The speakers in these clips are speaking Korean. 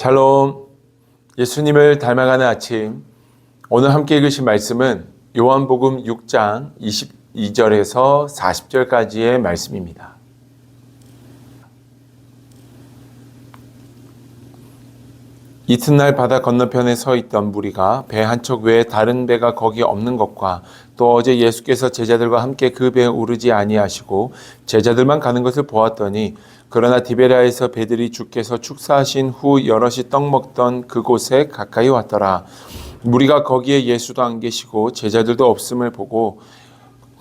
샬롬, 예수님을 닮아가는 아침. 오늘 함께 읽으신 말씀은 요한복음 6장 22절에서 40절까지의 말씀입니다. 이튿날 바다 건너편에 서 있던 무리가 배 한 척 외에 다른 배가 거기 없는 것과 또 어제 예수께서 제자들과 함께 그 배에 오르지 아니하시고 제자들만 가는 것을 보았더니 그러나 디베랴에서 배들이 주께서 축사하신 후 여럿이 떡 먹던 그곳에 가까이 왔더라. 무리가 거기에 예수도 안 계시고 제자들도 없음을 보고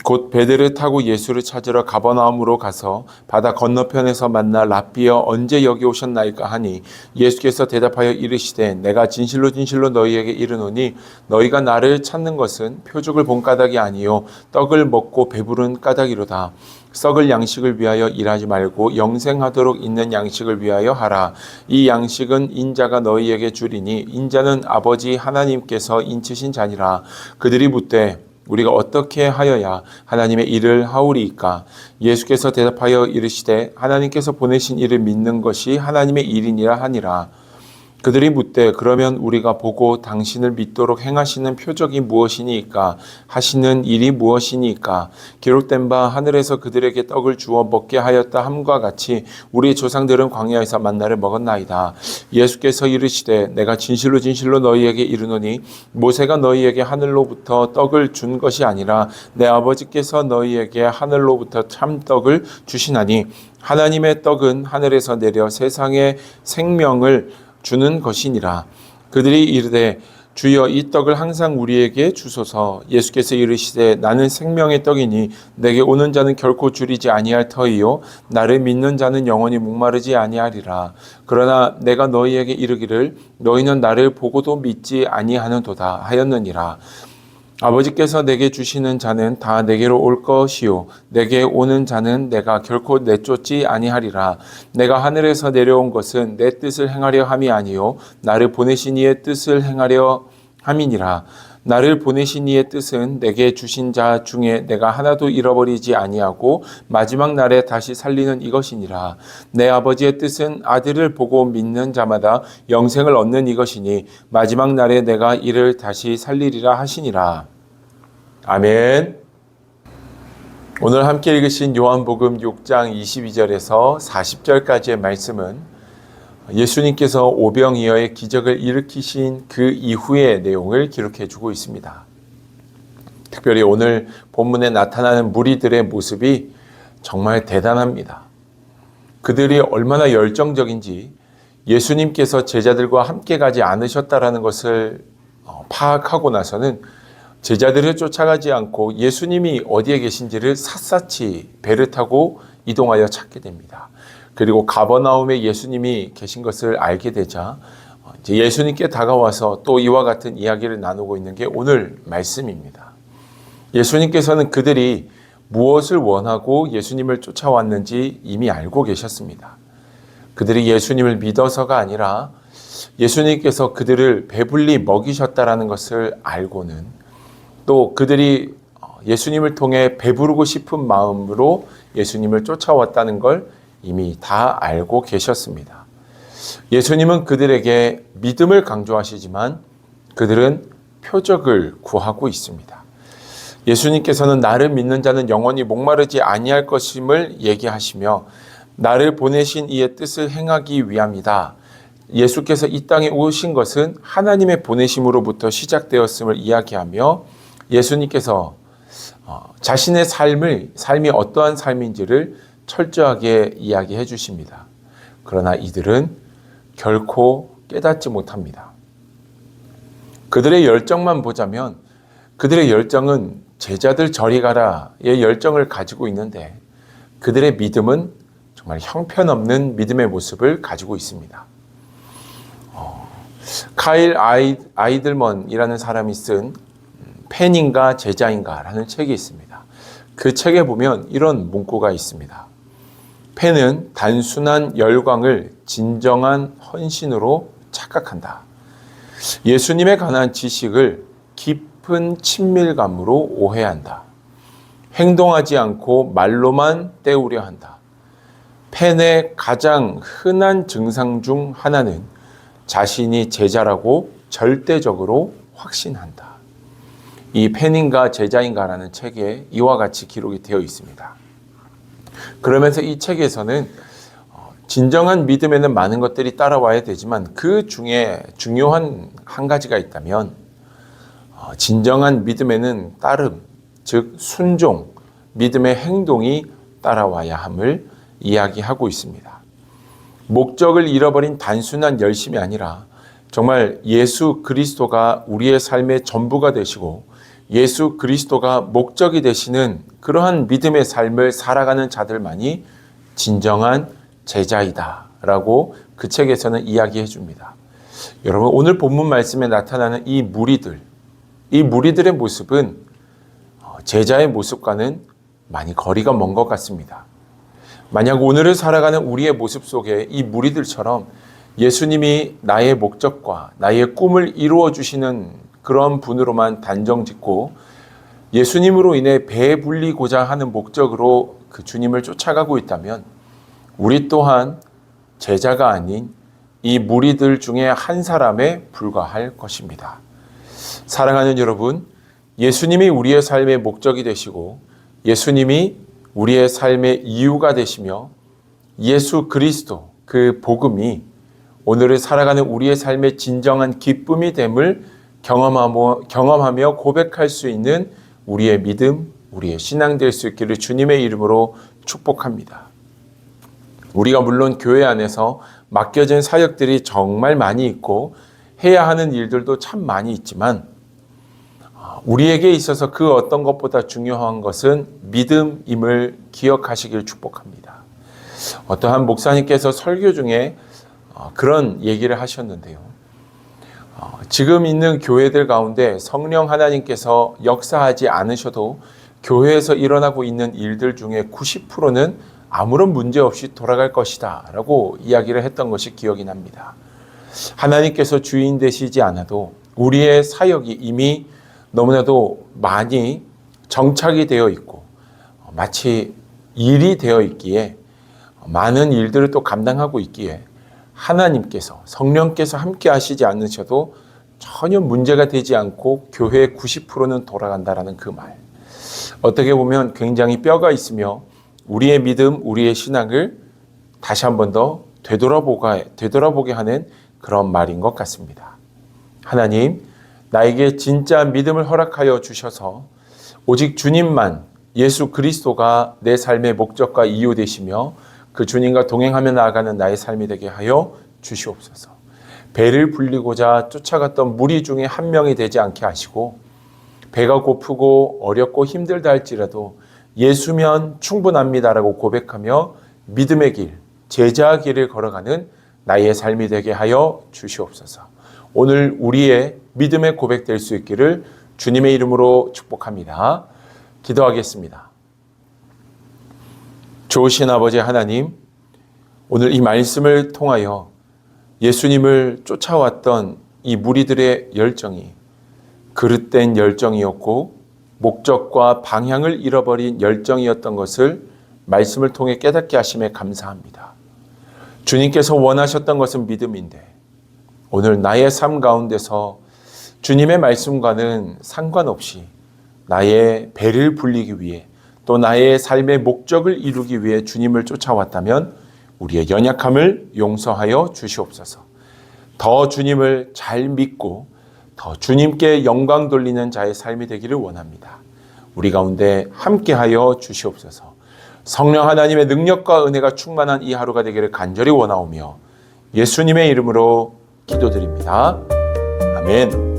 곧 배들을 타고 예수를 찾으러 가버나움으로 가서 바다 건너편에서 만나 랍비여 언제 여기 오셨나이까 하니 예수께서 대답하여 이르시되 내가 진실로 진실로 너희에게 이르노니 너희가 나를 찾는 것은 표적을 본 까닭이 아니요 떡을 먹고 배부른 까닭이로다. 썩을 양식을 위하여 일하지 말고 영생하도록 있는 양식을 위하여 하라. 이 양식은 인자가 너희에게 주리니 인자는 아버지 하나님께서 인치신 자니라. 그들이 묻되 우리가 어떻게 하여야 하나님의 일을 하오리이까? 예수께서 대답하여 이르시되 하나님께서 보내신 이를 믿는 것이 하나님의 일이니라 하니라. 그들이 묻되 그러면 우리가 보고 당신을 믿도록 행하시는 표적이 무엇이니까? 하시는 일이 무엇이니까? 기록된 바 하늘에서 그들에게 떡을 주어 먹게 하였다 함과 같이 우리 조상들은 광야에서 만나를 먹었나이다. 예수께서 이르시되 내가 진실로 진실로 너희에게 이르노니 모세가 너희에게 하늘로부터 떡을 준 것이 아니라 내 아버지께서 너희에게 하늘로부터 참 떡을 주시나니 하나님의 떡은 하늘에서 내려 세상의 생명을 주는 것이니라. 그들이 이르되 주여 이 떡을 항상 우리에게 주소서. 예수께서 이르시되 나는 생명의 떡이니 내게 오는 자는 결코 줄이지 아니할 터이요 나를 믿는 자는 영원히 목마르지 아니하리라. 그러나 내가 너희에게 이르기를 너희는 나를 보고도 믿지 아니하는도다 하였느니라. 아버지께서 내게 주시는 자는 다 내게로 올 것이요 내게 오는 자는 내가 결코 내쫓지 아니하리라. 내가 하늘에서 내려온 것은 내 뜻을 행하려 함이 아니요 나를 보내신 이의 뜻을 행하려 함이니라. 나를 보내신 이의 뜻은 내게 주신 자 중에 내가 하나도 잃어버리지 아니하고 마지막 날에 다시 살리는 이것이니라. 내 아버지의 뜻은 아들을 보고 믿는 자마다 영생을 얻는 이것이니 마지막 날에 내가 이를 다시 살리리라 하시니라. 아멘. 오늘 함께 읽으신 요한복음 6장 22절에서 40절까지의 말씀은 예수님께서 오병이어의 기적을 일으키신 그 이후의 내용을 기록해 주고 있습니다. 특별히 오늘 본문에 나타나는 무리들의 모습이 정말 대단합니다. 그들이 얼마나 열정적인지 예수님께서 제자들과 함께 가지 않으셨다라는 것을 파악하고 나서는 제자들을 쫓아가지 않고 예수님이 어디에 계신지를 샅샅이 배를 타고 이동하여 찾게 됩니다. 그리고 가버나움에 예수님이 계신 것을 알게 되자 이제 예수님께 다가와서 또 이와 같은 이야기를 나누고 있는 게 오늘 말씀입니다. 예수님께서는 그들이 무엇을 원하고 예수님을 쫓아왔는지 이미 알고 계셨습니다. 그들이 예수님을 믿어서가 아니라 예수님께서 그들을 배불리 먹이셨다라는 것을 알고는 또 그들이 예수님을 통해 배부르고 싶은 마음으로 예수님을 쫓아왔다는 걸 이미 다 알고 계셨습니다. 예수님은 그들에게 믿음을 강조하시지만 그들은 표적을 구하고 있습니다. 예수님께서는 나를 믿는 자는 영원히 목마르지 아니할 것임을 얘기하시며 나를 보내신 이의 뜻을 행하기 위함이다. 예수께서 이 땅에 오신 것은 하나님의 보내심으로부터 시작되었음을 이야기하며 예수님께서 자신의 삶이 어떠한 삶인지를 철저하게 이야기해 주십니다. 그러나 이들은 결코 깨닫지 못합니다. 그들의 열정만 보자면 그들의 열정은 제자들 저리 가라의 열정을 가지고 있는데 그들의 믿음은 정말 형편없는 믿음의 모습을 가지고 있습니다. 카일 아이들먼이라는 사람이 쓴 팬인가 제자인가 라는 책이 있습니다. 그 책에 보면 이런 문구가 있습니다. 팬은 단순한 열광을 진정한 헌신으로 착각한다. 예수님에 관한 지식을 깊은 친밀감으로 오해한다. 행동하지 않고 말로만 때우려 한다. 팬의 가장 흔한 증상 중 하나는 자신이 제자라고 절대적으로 확신한다. 이 팬인가 제자인가라는 책에 이와 같이 기록이 되어 있습니다. 그러면서 이 책에서는 진정한 믿음에는 많은 것들이 따라와야 되지만 그 중에 중요한 한 가지가 있다면 진정한 믿음에는 따름, 즉 순종, 믿음의 행동이 따라와야 함을 이야기하고 있습니다. 목적을 잃어버린 단순한 열심이 아니라 정말 예수 그리스도가 우리의 삶의 전부가 되시고 예수 그리스도가 목적이 되시는 그러한 믿음의 삶을 살아가는 자들만이 진정한 제자이다 라고 그 책에서는 이야기해 줍니다. 여러분, 오늘 본문 말씀에 나타나는 이 무리들의 모습은 제자의 모습과는 많이 거리가 먼 것 같습니다. 만약 오늘을 살아가는 우리의 모습 속에 이 무리들처럼 예수님이 나의 목적과 나의 꿈을 이루어 주시는 그런 분으로만 단정 짓고 예수님으로 인해 배불리고자 하는 목적으로 그 주님을 쫓아가고 있다면 우리 또한 제자가 아닌 이 무리들 중에 한 사람에 불과할 것입니다. 사랑하는 여러분, 예수님이 우리의 삶의 목적이 되시고 예수님이 우리의 삶의 이유가 되시며 예수 그리스도 그 복음이 오늘을 살아가는 우리의 삶의 진정한 기쁨이 됨을 경험하며 고백할 수 있는 우리의 믿음, 우리의 신앙 될 수 있기를 주님의 이름으로 축복합니다. 우리가 물론 교회 안에서 맡겨진 사역들이 정말 많이 있고 해야 하는 일들도 참 많이 있지만 우리에게 있어서 그 어떤 것보다 중요한 것은 믿음임을 기억하시길 축복합니다. 어떠한 목사님께서 설교 중에 그런 얘기를 하셨는데요. 지금 있는 교회들 가운데 성령 하나님께서 역사하지 않으셔도 교회에서 일어나고 있는 일들 중에 90%는 아무런 문제 없이 돌아갈 것이다 라고 이야기를 했던 것이 기억이 납니다. 하나님께서 주인 되시지 않아도 우리의 사역이 이미 너무나도 많이 정착이 되어 있고 마치 일이 되어 있기에 많은 일들을 또 감당하고 있기에 하나님께서 성령께서 함께 하시지 않으셔도 전혀 문제가 되지 않고 교회의 90%는 돌아간다라는 그 말. 어떻게 보면 굉장히 뼈가 있으며 우리의 믿음, 우리의 신앙을 다시 한 번 더 되돌아보게 하는 그런 말인 것 같습니다. 하나님, 나에게 진짜 믿음을 허락하여 주셔서 오직 주님만, 예수 그리스도가 내 삶의 목적과 이유 되시며 그 주님과 동행하며 나아가는 나의 삶이 되게 하여 주시옵소서. 배를 불리고자 쫓아갔던 무리 중에 한 명이 되지 않게 하시고 배가 고프고 어렵고 힘들다 할지라도 예수면 충분합니다라고 고백하며 믿음의 길, 제자의 길을 걸어가는 나의 삶이 되게 하여 주시옵소서. 오늘 우리의 믿음의 고백될 수 있기를 주님의 이름으로 축복합니다. 기도하겠습니다. 좋으신 아버지 하나님, 오늘 이 말씀을 통하여 예수님을 쫓아왔던 이 무리들의 열정이 그릇된 열정이었고 목적과 방향을 잃어버린 열정이었던 것을 말씀을 통해 깨닫게 하심에 감사합니다. 주님께서 원하셨던 것은 믿음인데 오늘 나의 삶 가운데서 주님의 말씀과는 상관없이 나의 배를 불리기 위해 또 나의 삶의 목적을 이루기 위해 주님을 쫓아왔다면 우리의 연약함을 용서하여 주시옵소서. 더 주님을 잘 믿고 더 주님께 영광 돌리는 자의 삶이 되기를 원합니다. 우리 가운데 함께하여 주시옵소서. 성령 하나님의 능력과 은혜가 충만한 이 하루가 되기를 간절히 원하오며 예수님의 이름으로 기도드립니다. 아멘.